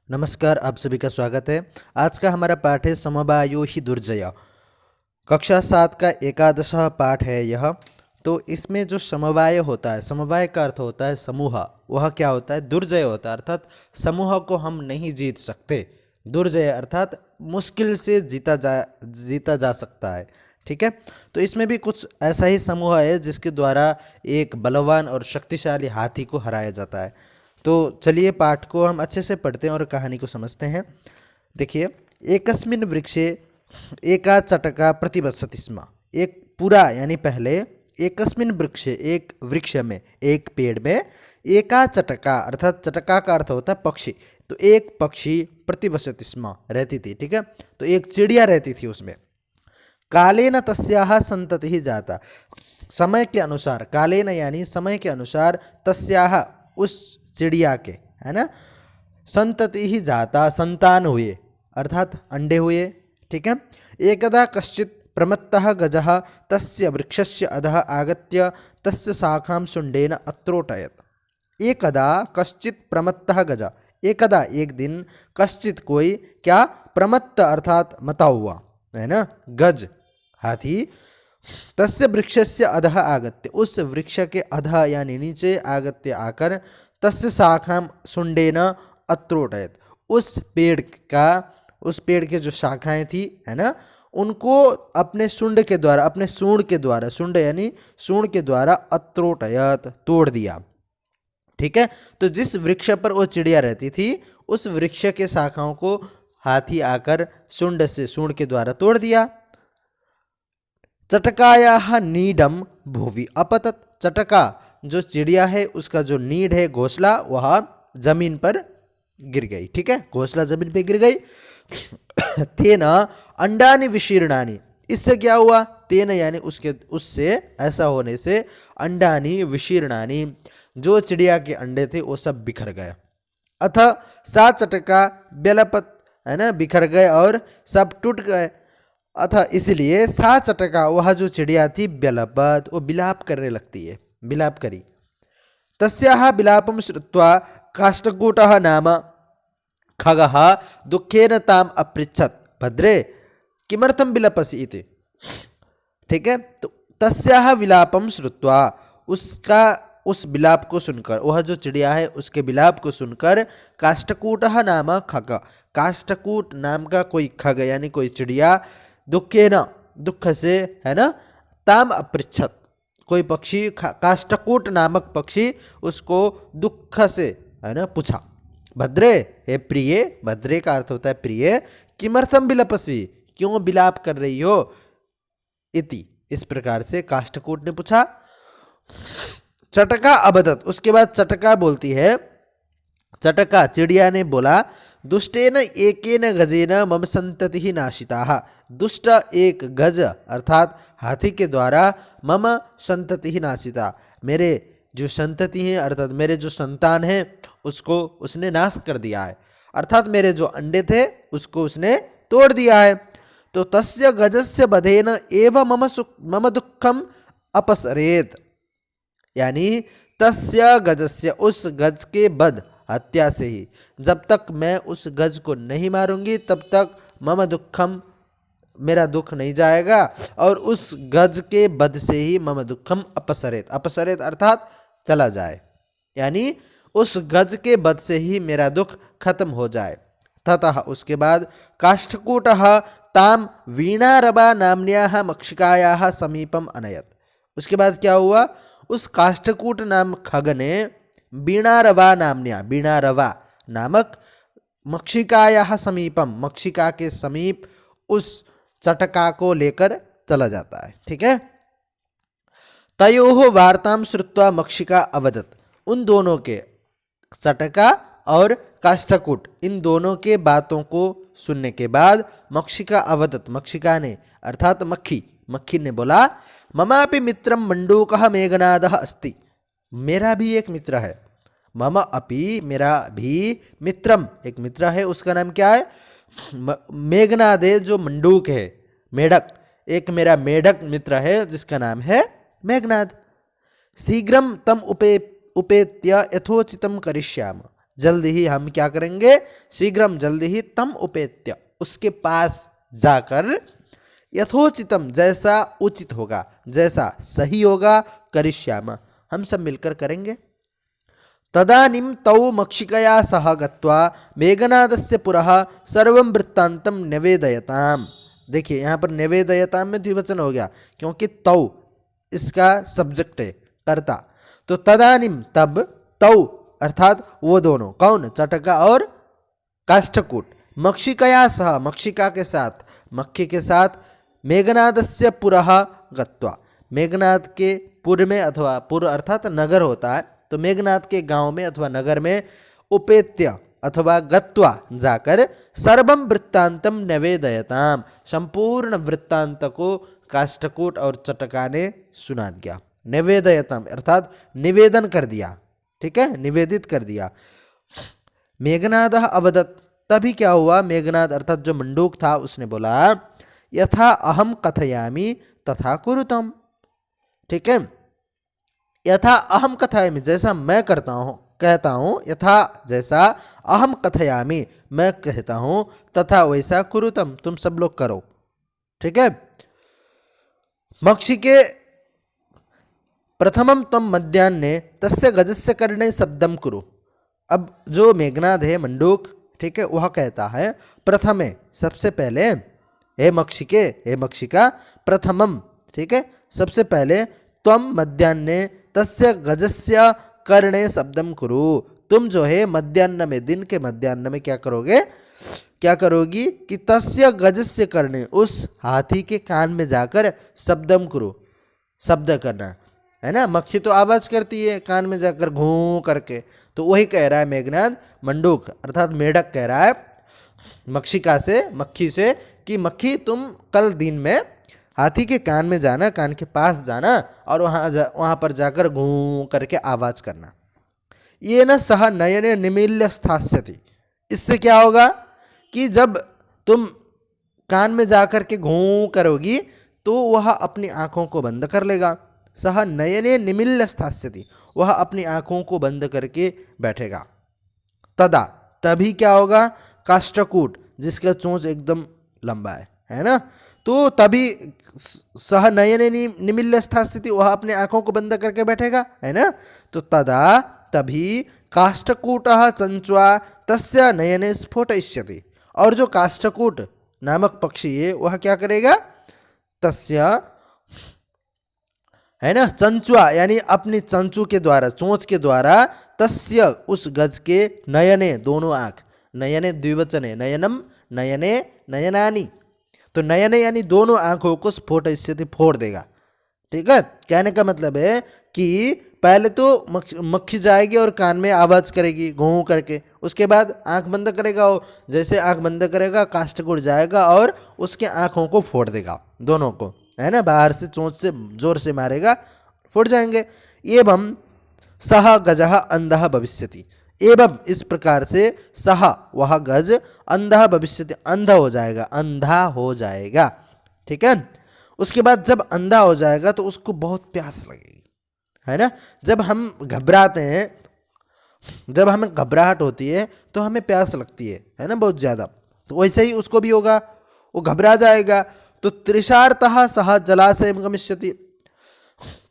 नमस्कार, आप सभी का स्वागत है। आज का हमारा पाठ है समवायो ही दुर्जय। कक्षा 7 का एकादश पाठ है यह। तो इसमें जो समवाय होता है, समवाय का अर्थ होता है समूह। वह क्या होता है? दुर्जय होता है, अर्थात समूह को हम नहीं जीत सकते। दुर्जय अर्थात मुश्किल से जीता जा सकता है। ठीक है, तो इसमें भी कुछ ऐसा ही समूह है जिसके द्वारा एक बलवान और शक्तिशाली हाथी को हराया जाता है। तो चलिए पाठ को हम अच्छे से पढ़ते हैं और कहानी को समझते हैं। देखिए, एकस्मिन् वृक्षे एका चटका प्रतिवसति स्म। एक पूरा यानी पहले एकस्मिन् वृक्षे, एक वृक्ष में, एक पेड़ में, एका चटका अर्थात चटका का अर्थ होता है पक्षी। तो एक पक्षी प्रतिवसति स्म रहती थी। ठीक है, तो एक चिड़िया रहती थी उसमें। कालेन तस्याः संततिः जाता। समय के अनुसार, कालेन यानी समय के अनुसार, तस्याः उस चिड़िया के, है ना, संतति ही जाता संतान हुए, अर्थात अंडे हुए। ठीक है, एकदा कश्चित् प्रमत्तः गजः तस्य वृक्षस्य अधः आगत्य तस्य शाखां शुण्डेन अत्रोटयत्। एकदा कश्चित् प्रमत्तः गज, एकदा एक दिन, कश्चित् कोई, क्या, प्रमत्त अर्थात मता हुआ, है ना, गज हाथी, तस्य वृक्षस्य अधः आगत्य उस वृक्ष के अधः यानी नीचे, आगत्य आकर, तस्य शाखां शुण्डेन अत्रोटयत् उस पेड़ के जो शाखाएं थी, है ना, उनको अपने शुंड के द्वारा, अपने सूंड के द्वारा, शुंड यानी सूंड के द्वारा, अत्रोटयत् तोड़ दिया। ठीक है, तो जिस वृक्ष पर वो चिड़िया रहती थी उस वृक्ष के शाखाओं को हाथी आकर शुंड से, सूंड के द्वारा तोड़ दिया। चटकायाः नीडम भुवि अपतत। चटका जो चिड़िया है उसका जो नीड है, घोंसला, वह जमीन पर गिर गई। ठीक है, घोंसला जमीन पे गिर गई। तेन अंडानि विशीर्णानि, इससे क्या हुआ? तेन यानी उससे, ऐसा होने से, अंडानि विशीर्णानि जो चिड़िया के अंडे थे वो सब बिखर गए। अथ सा चटका व्यलपत, है ना, बिखर गए और सब टूट गए। अथ इसलिए सा चटका, वह जो चिड़िया थी, व्यलपत, वो बिलाप करने लगती है, बिलाप करी। तस्याः बिलापं श्रुत्वा काष्ठकूटः नाम खगः दुःखेन ताम अपृच्छत् भद्रे किमर्थं विलपसि इति। ठीक है, तो तस्याः विलापं श्रुत्वा, उसका, उस विलाप को सुनकर, वह जो चिड़िया है उसके विलाप को सुनकर, काष्ठकूटः नाम खग, काष्ठकूट नाम का कोई खग यानी कोई चिड़िया, दुःखेन, दुख से, है ना, ताम अपृच्छत्, कोई पक्षी, काष्ठकूट नामक पक्षी उसको दुख से, है ना, पूछा, भद्रे, हे प्रिय, भद्रे का अर्थ होता है प्रिय, किमर्थम विलपसी, क्यों विलाप कर रही हो, इति, इस प्रकार से काष्ठकूट ने पूछा। चटका अबदत, उसके बाद चटका बोलती है, चटका चिड़िया ने बोला, दुष्टेन एकेन गजेन मम संततिः नाशिताः। दुष्ट एक गज अर्थात हाथी के द्वारा, मम संततिः नाशिता, मेरे जो संतति है अर्थात मेरे जो संतान है उसको उसने नाश कर दिया है, अर्थात मेरे जो अंडे थे उसको उसने तोड़ दिया है। तो तस्य गजस्य बधेन एव मम दुःखम अपसरेत, यानी तस्य गजस्य, उस गज के बध, हत्या से ही, जब तक मैं उस गज को नहीं मारूंगी तब तक मम दुःखम, मेरा दुख नहीं जाएगा, और उस गज के बध से ही मम दुःखम अपसरेत, अपसरेत अर्थात चला जाए, यानी उस गज के बध से ही मेरा दुख खत्म हो जाए। ततः उसके बाद काष्ठकूटः ताम वीणारवा नाम्न्याः मक्षिकायाः समीपम अनयत। उसके बाद क्या हुआ? उस काष्ठकूट नाम खग ने वीणारवा नाम्न्या, वीणारवा नामक मक्षिकायाः समीपम, मक्षिका के समीप उस चटका को लेकर चला जाता है। ठीक है, तयोः वार्तां श्रुत्वा मक्षिका अवदत, उन दोनों के, चटका और काष्ठकूट, इन दोनों के बातों को सुनने के बाद, मक्षिका अवदत, मक्षिका ने अर्थात मक्खी, मक्खी ने बोला, ममापि मित्रम मंडूकः मेघनादः अस्ति, मेरा भी एक मित्र है, मम अपि, मेरा भी, मित्रम, एक मित्र है, उसका नाम क्या है? मेघनादे, जो मंडूक है, मेढक, एक मेरा मेढक मित्र है जिसका नाम है मेघनाद। शीघ्रम तम उपेत्य यथोचितम करिष्याम, जल्दी ही हम क्या करेंगे, शीघ्रम जल्दी ही, तम उपेत्य उसके पास जाकर, यथोचितम जैसा उचित होगा, जैसा सही होगा, करिष्याम हम सब मिलकर करेंगे। तदानीं तौ मक्षिकया सह गत्वा मेघनादस्य पुरः सर्वं वृत्तान्तं निवेदयताम। देखिए यहाँ पर निवेदयताम में द्विवचन हो गया क्योंकि तौ इसका सब्जेक्ट है, कर्ता। तो तदानीम तब, तौ अर्थात वो दोनों, कौन, चटका और काष्ठकूट, मक्षिकया सह मक्षिका के साथ, मक्खी के साथ, मेघनादस्य पुरः गत्वा मेघनाद के पुर में, अथवा पुर अर्थात नगर होता है, तो मेघनाद के गांव में अथवा नगर में, उपेत्य अथवा गत्वा जाकर, सर्वम वृत्तांतम निवेदयताम संपूर्ण वृत्तांत को काष्ठकूट और चटका ने सुना दिया। निवेदयताम अर्थात निवेदन कर दिया, ठीक है, निवेदित कर दिया। मेघनाद अवदत्, तभी क्या हुआ, मेघनाद अर्थात जो मंडूक था उसने बोला, यथा अहम कथयामि तथा कुरुतम, ठीक है, यथा अहम कथयामि जैसा मैं करता हूँ, कहता हूँ, यथा जैसा, अहम कथयामि मैं कहता हूँ, तथा वैसा कुरुतम तुम सब लोग करो, ठीक है। मक्षी के प्रथमम तम मध्यान्हे तस्य गजस्य कर्णे शब्दम कुरु। अब जो मेघनाद है मंडूक, ठीक है, वह कहता है प्रथमे सबसे पहले, हे मक्षिके, हे मक्षिका, प्रथमम, ठीक है, सबसे पहले, त्वम मध्यान्हे तस्य गजस्य कर्णे शब्दम कुरु, तुम जो है मध्याह्न में, दिन के मध्याह्न में क्या करोगे, क्या करोगी कि तस्य गजस्य कर्णे उस हाथी के कान में जाकर शब्दम कुरु, शब्द करना है ना। मक्खी तो आवाज करती है कान में जाकर घूं करके, तो वही कह रहा है मेघनाद, मंडूक अर्थात मेढक कह रहा है मक्षिका से, मक्खी से कि मक्खी तुम कल दिन में हाथी के कान में जाना, कान के पास जाना और वहाँ पर जाकर घूं करके आवाज करना। ये न सह नयने निमील्य स्थास्यति, इससे क्या होगा कि जब तुम कान में जाकर के घूं करोगी तो वह अपनी आंखों को बंद कर लेगा। सह नयने निमील्य स्थास्यति, वह अपनी आंखों को बंद करके बैठेगा। तदा तभी क्या होगा, काष्ठकूट जिसका चोंच एकदम लंबा है ना, तो तभी सह नयने निमील्य स्थास्यति, वह अपने आंखों को बंद करके बैठेगा, है ना। तो तदा तभी काष्ठकूटः चंच्वा तस्य नयने स्फोटयिष्यति, और जो काष्ठकूट नामक पक्षी है वह क्या करेगा, तस्य, है ना, चंचुआ यानी अपनी चंचू के द्वारा, चोंच के द्वारा, तस्य उस गज के, नयने दोनों आंख, नयने द्विवचन है, नयनम नयने नयनानी, तो नयने यानी दोनों आंखों को स्फोटयिष्यति फोड़ देगा, ठीक है। कहने का मतलब है कि पहले तो मक्खी जाएगी और कान में आवाज करेगी घूं करके, उसके बाद आंख बंद करेगा, वो जैसे आंख बंद करेगा काष्ठकूट जाएगा और उसके आंखों को फोड़ देगा दोनों को, है ना, बाहर से चोंच से जोर से मारेगा, फूट जाएंगे। एवं सह गजः अंधः भविष्यति, एवं इस प्रकार से सह वह गज, अंधः भविष्यति अंधा हो जाएगा, अंधा हो जाएगा, ठीक है। उसके बाद जब अंधा हो जाएगा तो उसको बहुत प्यास लगेगी, है ना। जब हम घबराते हैं, जब हमें घबराहट होती है तो हमें प्यास लगती है ना, बहुत ज़्यादा, तो वैसे ही उसको भी होगा, वो घबरा जाएगा। तो तृषार्तः सह जलाशयं गमिष्यति,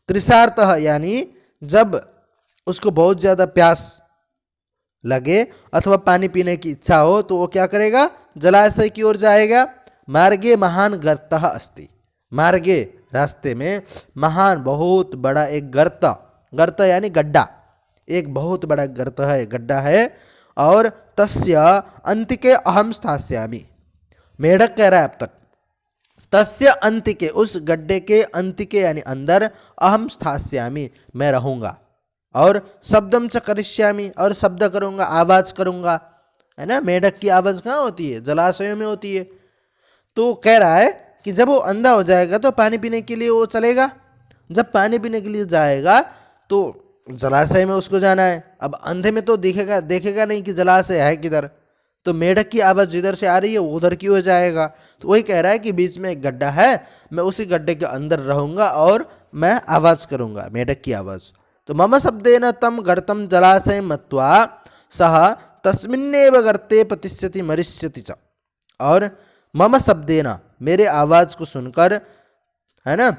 तृषार्तः यानी जब उसको बहुत ज़्यादा प्यास लगे अथवा पानी पीने की इच्छा हो तो वो क्या करेगा, जलाशय की ओर जाएगा। मार्गे महान गर्तः अस्ति, मार्गे रास्ते में, महान बहुत बड़ा एक गर्त, गर्त यानी गड्ढा, एक बहुत बड़ा गर्त है, गड्ढा है, और तस्य अंतिके अहम स्थास्यामि, मेढक कह रहा है अब तक, तस्य अंतिके उस गड्ढे के, अंतिके यानी अंदर, अहम स्थास्यामि मैं रहूँगा, और शब्दम च करिष्यामि और शब्द करूँगा, आवाज़ करूँगा, है ना। मेढक की आवाज़ कहाँ होती है, जलाशयों में होती है। तो कह रहा है कि जब वो अंधा हो जाएगा तो पानी पीने के लिए वो चलेगा, जब पानी पीने के लिए जाएगा तो जलाशय में उसको जाना है। अब अंधे में तो देखेगा नहीं कि जलाशय है किधर, तो मेढक की आवाज़ जिधर से आ रही है वो उधर की हो जाएगा। तो वही कह रहा है कि बीच में एक गड्ढा है, मैं उसी गड्ढे के अंदर रहूँगा और मैं आवाज़ करूँगा, मेढक की आवाज़। तो मम शब्देन तम गर्तम जलाशय मत्वा सः तस्मिन्नेव गर्ते पतिष्यति मरिष्यति च। और मम शब्देन, मेरे आवाज़ को सुनकर, है ना,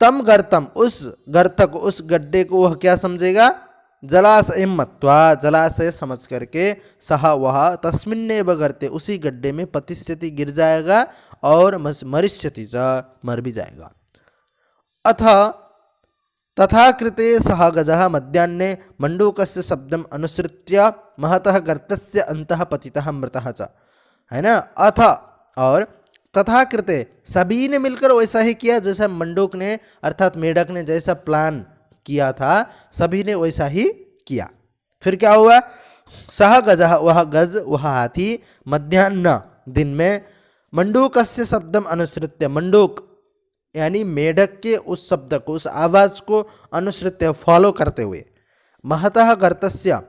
तम गर्तम, उस गर्त को, उस गड्ढे को वह क्या समझेगा, जलाशय मत्वा, जलाशय समझ करके, सह वह तस्मिन्नेव गर्ते, उसी गड्ढे में, पतिष्यति गिर जाएगा, और मरिष्यति च, मर भी जाएगा। अथ तथा कृते सह गजः मध्याह्ने मंडूकस्य शब्दम अनुसृत्य महतः गर्तस्य अंतः पतितः मृतः च, है ना। अथ, और तथा कृते, सभी ने मिलकर वैसा ही किया जैसा मंडूक ने अर्थात मेढक ने जैसा प्लान किया था, सभी ने वैसा ही किया। फिर क्या हुआ, सह गजः, वह गज, वह हाथी, मध्याह्न, दिन में, मंडूकस्य शब्दम अनुसृत्य, मंडूक यानी मेढक के उस शब्द को, उस आवाज को अनुसृत्य, फॉलो करते हुए, महतः गर्तस्य,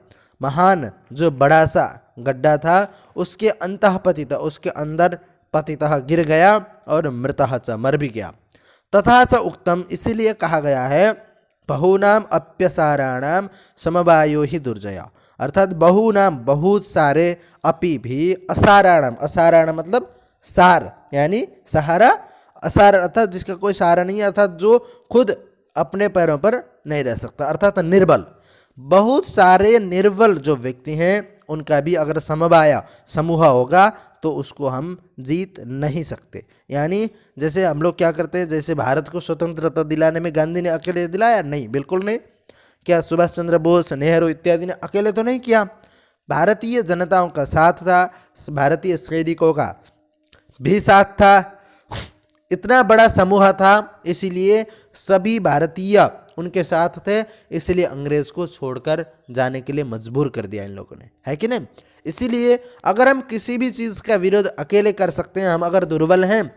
महान जो बड़ा सा गड्ढा था, उसके अंतः पतित, उसके अंदर, पतितः गिर गया, और मृतः च, मर भी गया। तथा च उक्तम, इसीलिए कहा गया है, बहूनाम अप्यसाराणाम समवायो ही दुर्जया, अर्थात बहुनाम, बहुत सारे, अपि भी, असाराणाम, असाराणाम मतलब सार यानी सहारा, असार अर्थात जिसका कोई सहारा नहीं है, अर्थात जो खुद अपने पैरों पर नहीं रह सकता, अर्थात निर्बल। बहुत सारे निर्बल जो व्यक्ति हैं उनका भी अगर समवाय, समूह होगा तो उसको हम जीत नहीं सकते। यानी जैसे हम लोग क्या करते हैं, जैसे भारत को स्वतंत्रता दिलाने में गांधी ने अकेले दिलाया, नहीं, बिल्कुल नहीं। क्या सुभाष चंद्र बोस, नेहरू इत्यादि ने अकेले तो नहीं किया, भारतीय जनताओं का साथ था, भारतीय सैनिकों का भी साथ था, इतना बड़ा समूह था, इसीलिए सभी भारतीय उनके साथ थे, इसलिए अंग्रेज को छोड़कर जाने के लिए मजबूर कर दिया इन लोगों ने, है कि नहीं। इसीलिए अगर हम किसी भी चीज़ का विरोध अकेले कर सकते हैं, हम अगर दुर्बल हैं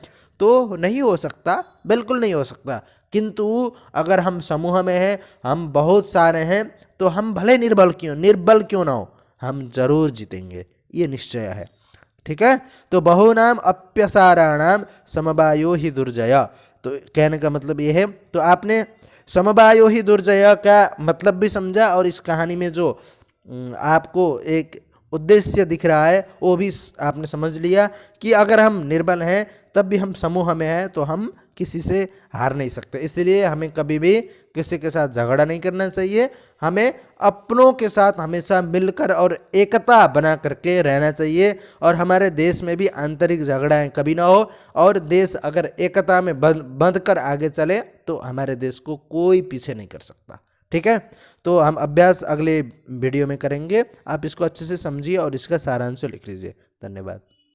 तो नहीं हो सकता, बिल्कुल नहीं हो सकता, किंतु अगर हम समूह में हैं, हम बहुत सारे हैं, तो हम भले निर्बल क्यों ना हो, हम जरूर जीतेंगे, ये निश्चय है। ठीक है, तो बहुनाम अप्यसाराणाम समवायो ही दुर्जय, तो कहने का मतलब ये है। तो आपने समवायो ही दुर्जय का मतलब भी समझा, और इस कहानी में जो आपको एक उद्देश्य दिख रहा है वो भी आपने समझ लिया कि अगर हम निर्बल हैं तब भी हम समूह में हैं तो हम किसी से हार नहीं सकते। इसलिए हमें कभी भी किसी के साथ झगड़ा नहीं करना चाहिए, हमें अपनों के साथ हमेशा मिलकर और एकता बना करके रहना चाहिए, और हमारे देश में भी आंतरिक झगड़ाएं कभी ना हो, और देश अगर एकता में बंध कर आगे चले तो हमारे देश को कोई पीछे नहीं कर सकता। ठीक है, तो हम अभ्यास अगले वीडियो में करेंगे, आप इसको अच्छे से समझिए और इसका सारांश लिख लीजिए। धन्यवाद।